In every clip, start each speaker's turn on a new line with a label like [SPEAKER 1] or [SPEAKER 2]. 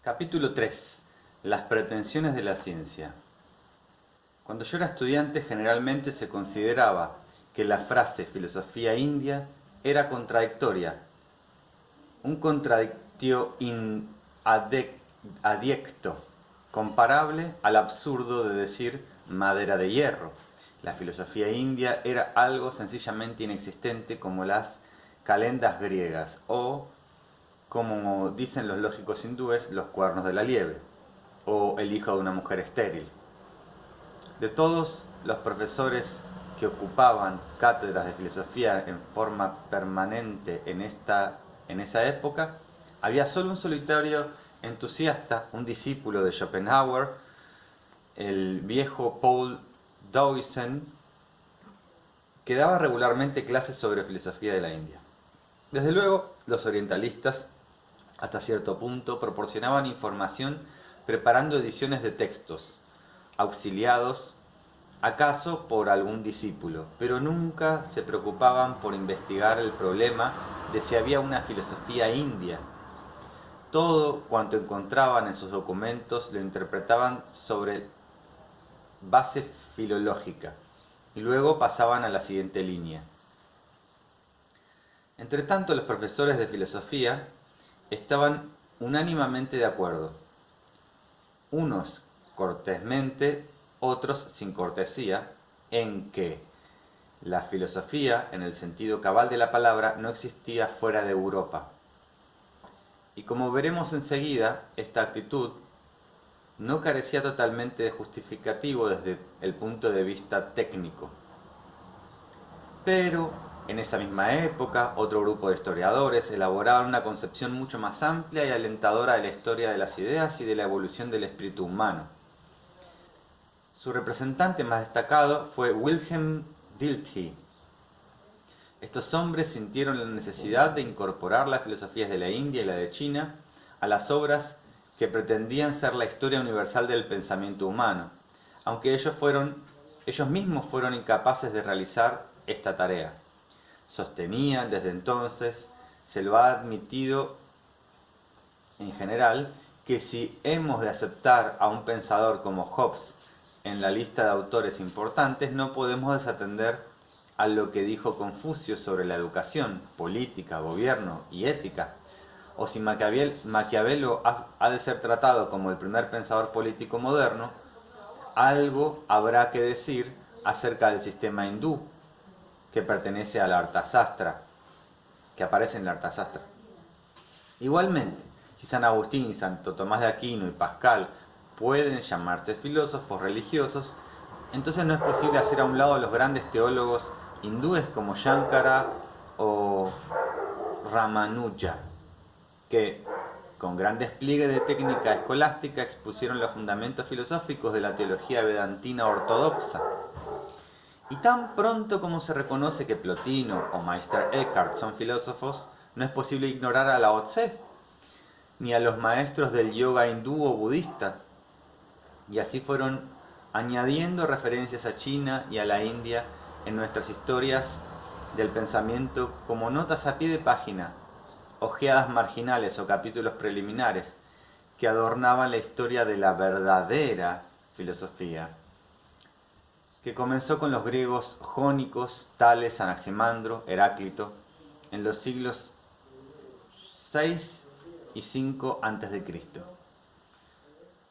[SPEAKER 1] Capítulo 3. Las pretensiones de la ciencia. Cuando yo era estudiante, generalmente se consideraba que la frase filosofía india era contradictoria, un contradictio in adiecto, comparable al absurdo de decir madera de hierro. La filosofía india era algo sencillamente inexistente como las calendas griegas o, como dicen los lógicos hindúes, los cuernos de la liebre o el hijo de una mujer estéril. De todos los profesores que ocupaban cátedras de filosofía en forma permanente en esa época, había solo un solitario entusiasta, un discípulo de Schopenhauer, el viejo Paul Deussen, que daba regularmente clases sobre filosofía de la India. Desde luego, los orientalistas, hasta cierto punto, proporcionaban información preparando ediciones de textos, auxiliados acaso por algún discípulo, pero nunca se preocupaban por investigar el problema de si había una filosofía india. Todo cuanto encontraban en sus documentos lo interpretaban sobre base filológica y luego pasaban a la siguiente línea. Entretanto, los profesores de filosofía estaban unánimemente de acuerdo, unos cortésmente, otros sin cortesía, en que la filosofía, en el sentido cabal de la palabra, no existía fuera de Europa. Y como veremos enseguida, esta actitud no carecía totalmente de justificativo desde el punto de vista técnico. Pero en esa misma época, otro grupo de historiadores elaboraban una concepción mucho más amplia y alentadora de la historia de las ideas y de la evolución del espíritu humano. Su representante más destacado fue Wilhelm Dilthey. Estos hombres sintieron la necesidad de incorporar las filosofías de la India y la de China a las obras que pretendían ser la historia universal del pensamiento humano, aunque ellos mismos fueron incapaces de realizar esta tarea. Sostenían desde entonces, se lo ha admitido en general, que si hemos de aceptar a un pensador como Hobbes en la lista de autores importantes, no podemos desatender a lo que dijo Confucio sobre la educación, política, gobierno y ética, o si Maquiavelo ha de ser tratado como el primer pensador político moderno, algo habrá que decir acerca del sistema hindú, que pertenece al Arthasastra, que aparece en el Arthasastra. Igualmente, si San Agustín, Santo Tomás de Aquino y Pascal pueden llamarse filósofos religiosos, entonces no es posible hacer a un lado a los grandes teólogos hindúes como Shankara o Ramanuja, que con gran despliegue de técnica escolástica expusieron los fundamentos filosóficos de la teología vedantina ortodoxa. Y tan pronto como se reconoce que Plotino o Meister Eckhart son filósofos, no es posible ignorar a Lao Tse, ni a los maestros del yoga hindú o budista. Y así fueron añadiendo referencias a China y a la India en nuestras historias del pensamiento como notas a pie de página, ojeadas marginales o capítulos preliminares que adornaban la historia de la verdadera filosofía, que comenzó con los griegos jónicos Tales, Anaximandro, Heráclito, en los siglos 6 y 5 a.C.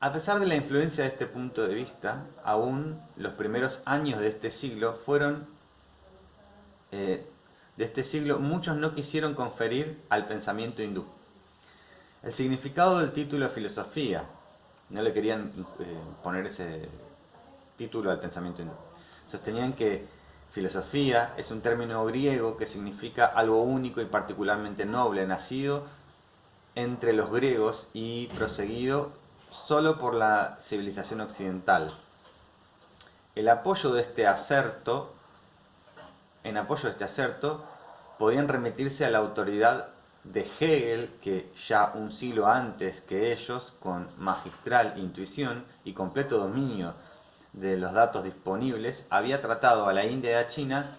[SPEAKER 1] A pesar de la influencia de este punto de vista, aún los primeros años de este siglo muchos no quisieron conferir al pensamiento hindú el significado del título filosofía. No le querían poner ese título al pensamiento hindú. Sostenían que filosofía es un término griego que significa algo único y particularmente noble, nacido entre los griegos y proseguido solo por la civilización occidental. En apoyo de este acerto, podían remitirse a la autoridad de Hegel, que ya un siglo antes que ellos, con magistral intuición y completo dominio de los datos disponibles, había tratado a la India y a China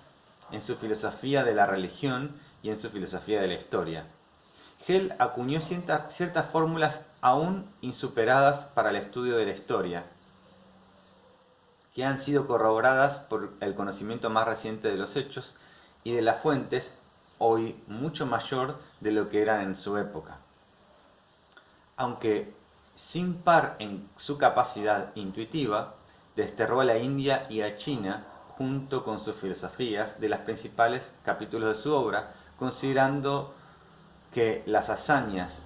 [SPEAKER 1] en su filosofía de la religión y en su filosofía de la historia. Hegel acuñó ciertas fórmulas aún insuperadas para el estudio de la historia, que han sido corroboradas por el conocimiento más reciente de los hechos y de las fuentes, hoy mucho mayor de lo que eran en su época. Aunque sin par en su capacidad intuitiva, desterró a la India y a China junto con sus filosofías de los principales capítulos de su obra, considerando que las hazañas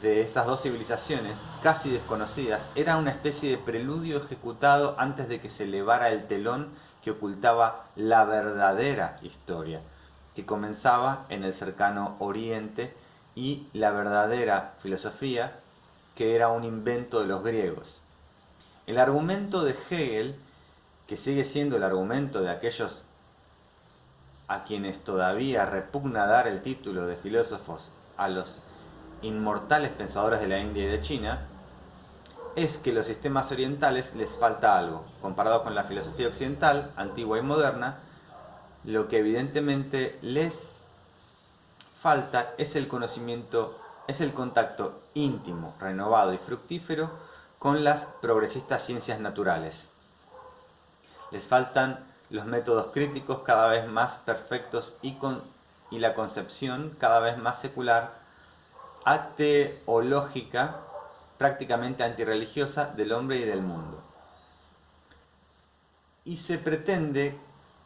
[SPEAKER 1] de estas dos civilizaciones, casi desconocidas, eran una especie de preludio ejecutado antes de que se elevara el telón que ocultaba la verdadera historia, que comenzaba en el cercano Oriente, y la verdadera filosofía, que era un invento de los griegos. El argumento de Hegel, que sigue siendo el argumento de aquellos a quienes todavía repugna dar el título de filósofos a los inmortales pensadores de la India y de China, es que los sistemas orientales les falta algo. Comparado con la filosofía occidental, antigua y moderna, lo que evidentemente les falta es el conocimiento, es el contacto íntimo, renovado y fructífero con las progresistas ciencias naturales. Les faltan los métodos críticos cada vez más perfectos y la concepción cada vez más secular, ateológica, prácticamente antirreligiosa del hombre y del mundo. Y se pretende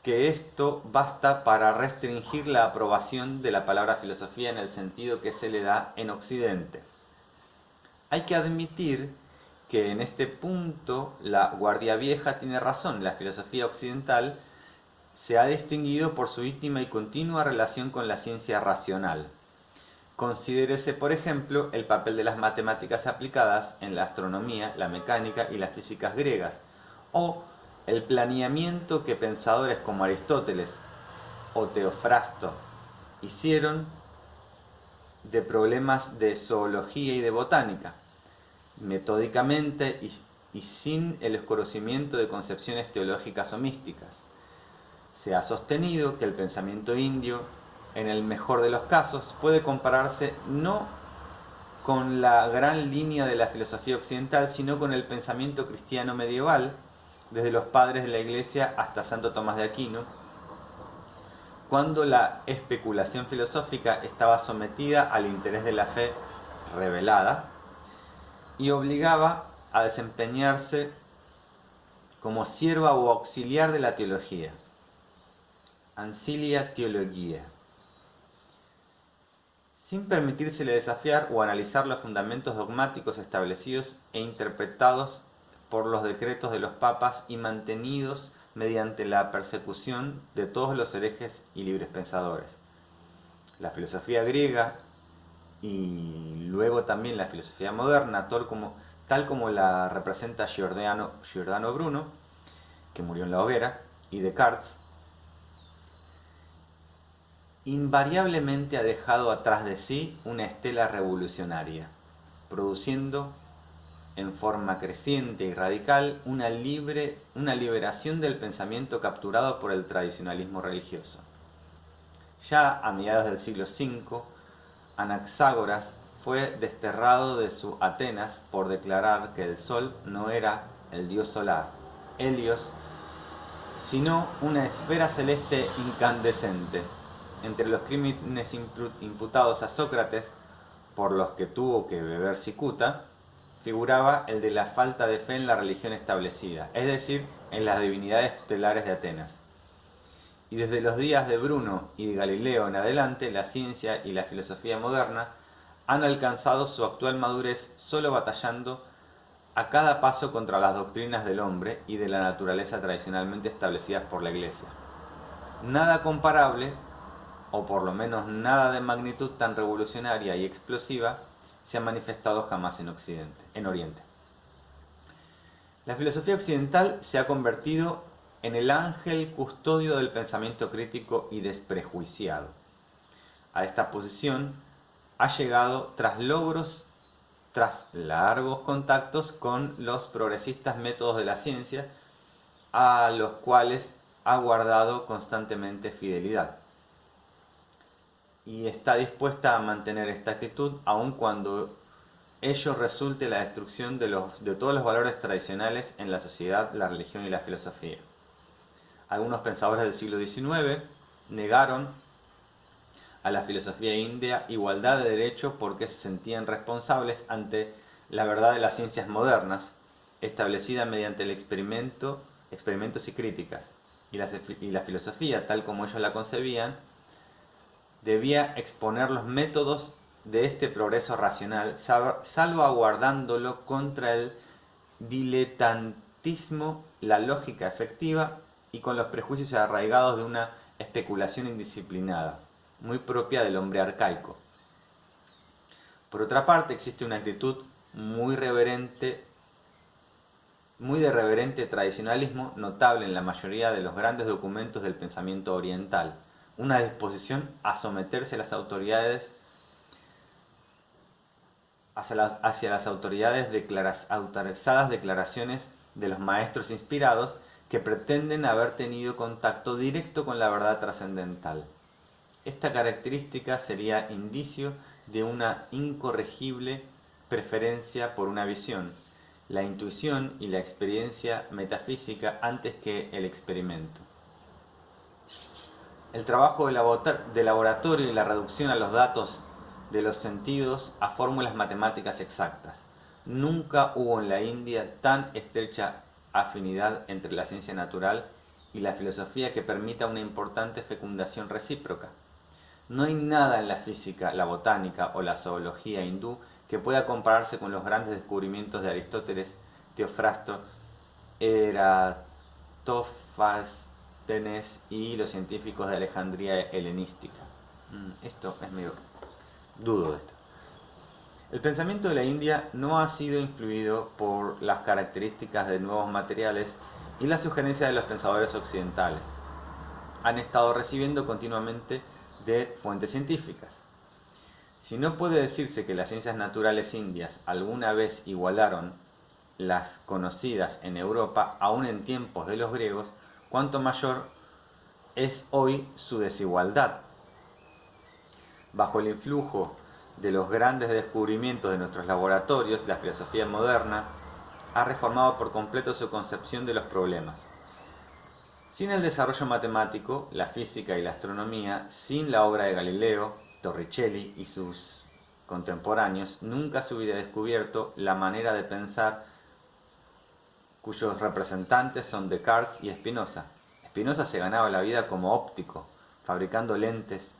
[SPEAKER 1] que esto basta para restringir la aprobación de la palabra filosofía en el sentido que se le da en Occidente. Hay que admitir que en este punto la Guardia Vieja tiene razón. La filosofía occidental se ha distinguido por su íntima y continua relación con la ciencia racional. Considérese, por ejemplo, el papel de las matemáticas aplicadas en la astronomía, la mecánica y las físicas griegas, o el planeamiento que pensadores como Aristóteles o Teofrasto hicieron de problemas de zoología y de botánica, metódicamente y sin el esclarecimiento de concepciones teológicas o místicas. Se ha sostenido que el pensamiento indio, en el mejor de los casos, puede compararse no con la gran línea de la filosofía occidental, sino con el pensamiento cristiano medieval, desde los padres de la Iglesia hasta Santo Tomás de Aquino, cuando la especulación filosófica estaba sometida al interés de la fe revelada y obligaba a desempeñarse como sierva o auxiliar de la teología. Ancilia Theologiae. Sin permitírsele desafiar o analizar los fundamentos dogmáticos establecidos e interpretados por los decretos de los papas y mantenidos mediante la persecución de todos los herejes y libres pensadores. La filosofía griega y luego también la filosofía moderna, tal como la representa Giordano Bruno, que murió en la hoguera, y Descartes, invariablemente ha dejado atrás de sí una estela revolucionaria, produciendo en forma creciente y radical una liberación del pensamiento capturado por el tradicionalismo religioso. Ya a mediados del siglo V, Anaxágoras fue desterrado de su Atenas por declarar que el sol no era el dios solar, Helios, sino una esfera celeste incandescente. Entre los crímenes imputados a Sócrates, por los que tuvo que beber cicuta, figuraba el de la falta de fe en la religión establecida, es decir, en las divinidades tutelares de Atenas. Y desde los días de Bruno y de Galileo en adelante, la ciencia y la filosofía moderna han alcanzado su actual madurez solo batallando a cada paso contra las doctrinas del hombre y de la naturaleza tradicionalmente establecidas por la Iglesia. Nada comparable, o por lo menos nada de magnitud tan revolucionaria y explosiva, se ha manifestado jamás en Oriente. La filosofía occidental se ha convertido en el ángel custodio del pensamiento crítico y desprejuiciado. A esta posición ha llegado tras largos contactos con los progresistas métodos de la ciencia, a los cuales ha guardado constantemente fidelidad. Y está dispuesta a mantener esta actitud aun cuando ello resulte la destrucción de todos los valores tradicionales en la sociedad, la religión y la filosofía. Algunos pensadores del siglo XIX negaron a la filosofía india igualdad de derechos porque se sentían responsables ante la verdad de las ciencias modernas, establecida mediante el experimentos y críticas, y la filosofía, tal como ellos la concebían, debía exponer los métodos de este progreso racional, salvaguardándolo contra el diletantismo, la lógica efectiva y con los prejuicios arraigados de una especulación indisciplinada, muy propia del hombre arcaico. Por otra parte, existe una actitud muy de reverente tradicionalismo notable en la mayoría de los grandes documentos del pensamiento oriental, una disposición a someterse a las autoridades hacia las autorizadas declaraciones de los maestros inspirados que pretenden haber tenido contacto directo con la verdad trascendental. Esta característica sería indicio de una incorregible preferencia por una visión, la intuición y la experiencia metafísica antes que el experimento. El trabajo de laboratorio y la reducción a los datos de los sentidos a fórmulas matemáticas exactas. Nunca hubo en la India tan estrecha afinidad entre la ciencia natural y la filosofía que permita una importante fecundación recíproca. No hay nada en la física, la botánica o la zoología hindú que pueda compararse con los grandes descubrimientos de Aristóteles, Teofrasto, Eratófanes y los científicos de Alejandría helenística. Esto es medio... dudo de esto. El pensamiento de la India no ha sido influido por las características de nuevos materiales y las sugerencias de los pensadores occidentales. Han estado recibiendo continuamente de fuentes científicas. Si no puede decirse que las ciencias naturales indias alguna vez igualaron las conocidas en Europa, aún en tiempos de los griegos, cuanto mayor es hoy su desigualdad. Bajo el influjo de los grandes descubrimientos de nuestros laboratorios, la filosofía moderna ha reformado por completo su concepción de los problemas. Sin el desarrollo matemático, la física y la astronomía, sin la obra de Galileo, Torricelli y sus contemporáneos, nunca se hubiera descubierto la manera de pensar cuyos representantes son Descartes y Spinoza. Spinoza se ganaba la vida como óptico, fabricando lentes,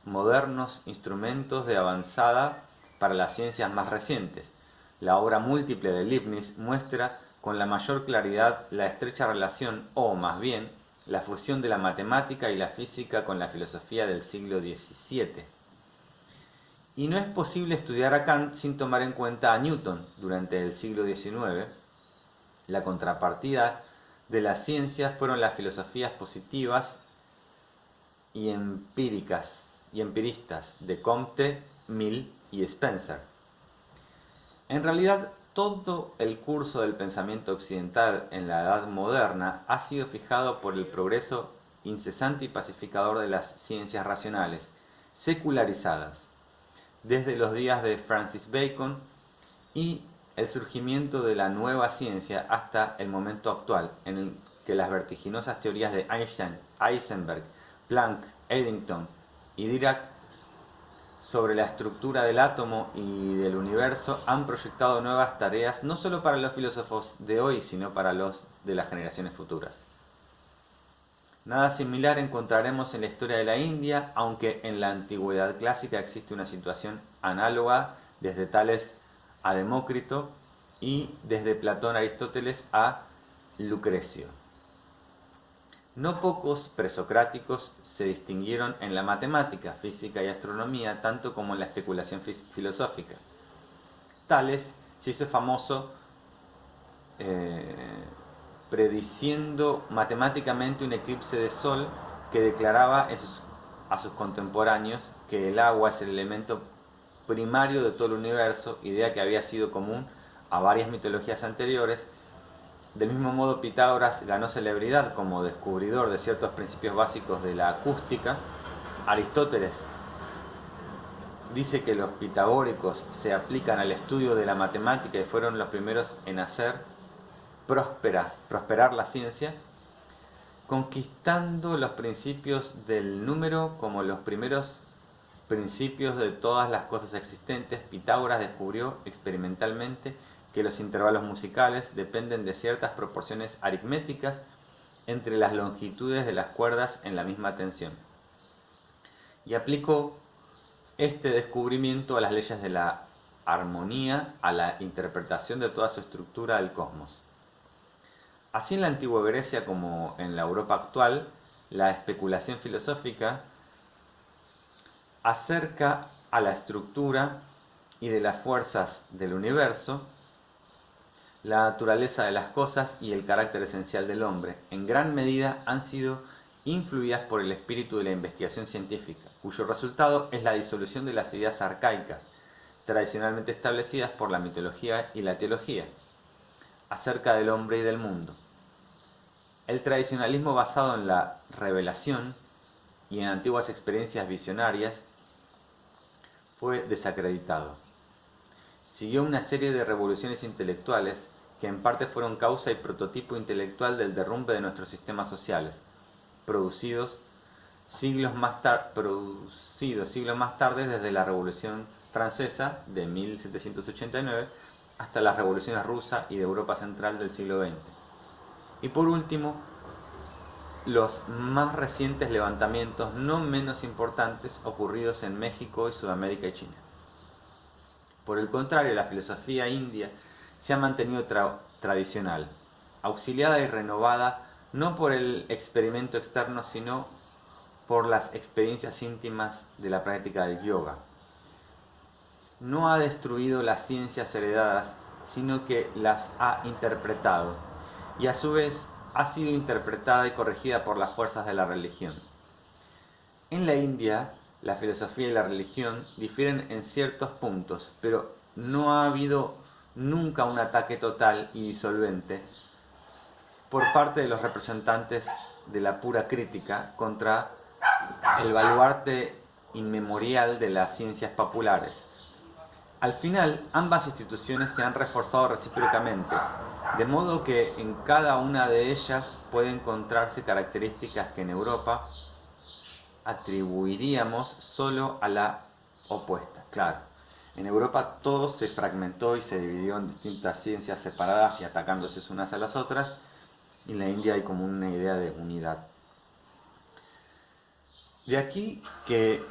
[SPEAKER 1] modernos instrumentos de avanzada para las ciencias más recientes. La obra múltiple de Leibniz muestra con la mayor claridad la estrecha relación, o más bien, la fusión de la matemática y la física con la filosofía del siglo XVII. Y no es posible estudiar a Kant sin tomar en cuenta a Newton durante el siglo XIX. La contrapartida de la ciencia fueron las filosofías positivas y empiristas de Comte, Mill y Spencer. En realidad, todo el curso del pensamiento occidental en la Edad Moderna ha sido fijado por el progreso incesante y pacificador de las ciencias racionales, secularizadas, desde los días de Francis Bacon y el surgimiento de la nueva ciencia hasta el momento actual, en el que las vertiginosas teorías de Einstein, Heisenberg, Planck, Eddington y Dirac sobre la estructura del átomo y del universo han proyectado nuevas tareas no solo para los filósofos de hoy, sino para los de las generaciones futuras. Nada similar encontraremos en la historia de la India, aunque en la antigüedad clásica existe una situación análoga desde Tales a Demócrito y desde Platón a Aristóteles a Lucrecio. No pocos presocráticos se distinguieron en la matemática, física y astronomía, tanto como en la especulación filosófica. Tales se hizo famoso prediciendo matemáticamente un eclipse de sol que declaraba a sus contemporáneos que el agua es el elemento primario de todo el universo, idea que había sido común a varias mitologías anteriores. Del mismo modo, Pitágoras ganó celebridad como descubridor de ciertos principios básicos de la acústica. Aristóteles dice que los pitagóricos se aplican al estudio de la matemática y fueron los primeros en hacer prosperar la ciencia, conquistando los principios del número como los primeros principios de todas las cosas existentes. Pitágoras descubrió experimentalmente que los intervalos musicales dependen de ciertas proporciones aritméticas entre las longitudes de las cuerdas en la misma tensión. Y aplicó este descubrimiento a las leyes de la armonía, a la interpretación de toda su estructura del cosmos. Así en la antigua Grecia como en la Europa actual, la especulación filosófica acerca a la estructura y de las fuerzas del universo, la naturaleza de las cosas y el carácter esencial del hombre, en gran medida han sido influidas por el espíritu de la investigación científica, cuyo resultado es la disolución de las ideas arcaicas, tradicionalmente establecidas por la mitología y la teología, acerca del hombre y del mundo. El tradicionalismo basado en la revelación y en antiguas experiencias visionarias fue desacreditado. Siguió una serie de revoluciones intelectuales que en parte fueron causa y prototipo intelectual del derrumbe de nuestros sistemas sociales, producidos siglos más tarde desde la Revolución Francesa de 1789 hasta las revoluciones rusa y de Europa Central del siglo XX. Y por último, los más recientes levantamientos no menos importantes ocurridos en México y Sudamérica y China. Por el contrario, la filosofía india se ha mantenido tradicional, auxiliada y renovada no por el experimento externo, sino por las experiencias íntimas de la práctica del yoga. No ha destruido las ciencias heredadas, sino que las ha interpretado, y a su vez ha sido interpretada y corregida por las fuerzas de la religión. En la India, la filosofía y la religión difieren en ciertos puntos, pero no ha habido nunca un ataque total y disolvente por parte de los representantes de la pura crítica contra el baluarte inmemorial de las ciencias populares. Al final, ambas instituciones se han reforzado recíprocamente, de modo que en cada una de ellas puede encontrarse características que en Europa atribuiríamos solo a la opuesta. Claro, en Europa todo se fragmentó y se dividió en distintas ciencias separadas y atacándose unas a las otras, y en la India hay como una idea de unidad. De aquí que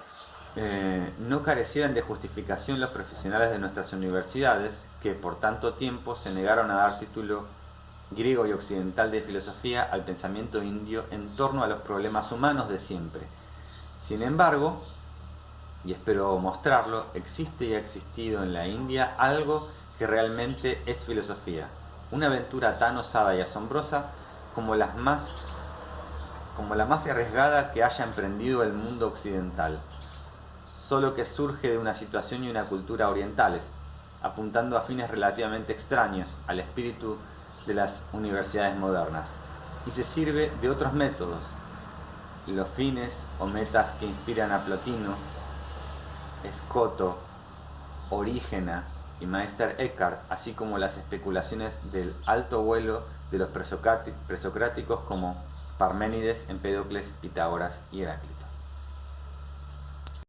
[SPEAKER 1] no carecieran de justificación los profesionales de nuestras universidades, que por tanto tiempo se negaron a dar título griego y occidental de filosofía al pensamiento indio en torno a los problemas humanos de siempre. Sin embargo, y espero mostrarlo, existe y ha existido en la India algo que realmente es filosofía, una aventura tan osada y asombrosa como la más arriesgada que haya emprendido el mundo occidental, solo que surge de una situación y una cultura orientales, apuntando a fines relativamente extraños al espíritu de las universidades modernas, y se sirve de otros métodos, los fines o metas que inspiran a Plotino, Escoto, Orígena y Meister Eckhart, así como las especulaciones del alto vuelo de los presocráticos como Parménides, Empédocles, Pitágoras y Heráclito.